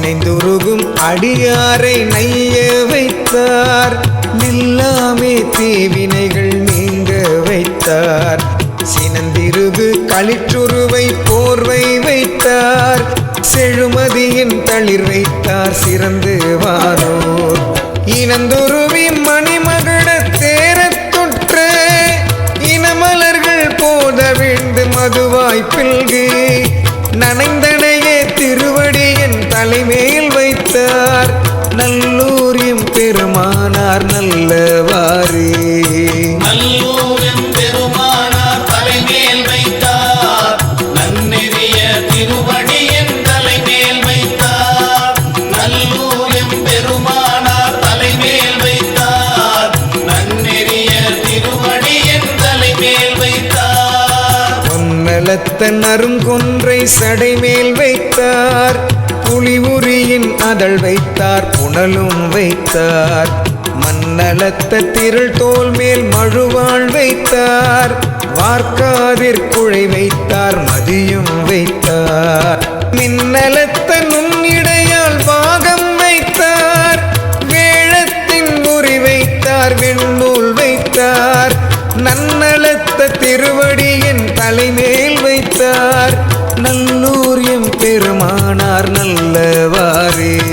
நினைந்துருகும் அடியாரை நைய வைத்தார். நில்லாமே தீவினைகள் நீங்க வைத்தார். சினந்திருகு களிற்றுருவை போர்வை வைத்தார். செழுமதியின் தளிர் வைத்தார் சிறந்து வானோர். இனந்துருவி மணிமகுட தேரத் தொற்ற இனமலர்கள் போத விழுந்து மதுவாய் பில்கு நனைந்தனையே திருவடியின் தலைமேல் வைத்தார். நல்லூரியம் பெருமானார் நல்லவாறு. நல்லூரியம் பெருமானார் தலைமேல் வைத்தார். நன்னெறிய திருவடியின் தலைமேல் வைத்தார். நல்லூரியம் பெருமானார் தலைமேல் வைத்தார். நன்னெறிய திருவடியின் தலைமேல் வைத்தார். பொன்னலத்தன் அருங்கொன்றை சடைமேல் வைத்தார். புலிவுரியின் அதழ் வைத்தார். புனலும் வைத்தார். மன்னலத்த திரள் தோல் மேல் மழுவாள் வைத்தார். வார்க்காதிற்குழை வைத்தார். மதியும் வைத்தார். மின்னலத்த நுண்ணிடையால் பாகம் வைத்தார். வேழத்தின் உரி வைத்தார். வெண்ணூல் வைத்தார். நன்னலத்த திருவடியின் தலைமேல் வைத்தார். நல்லூரியம் பெருமானார் நல்லவாறு.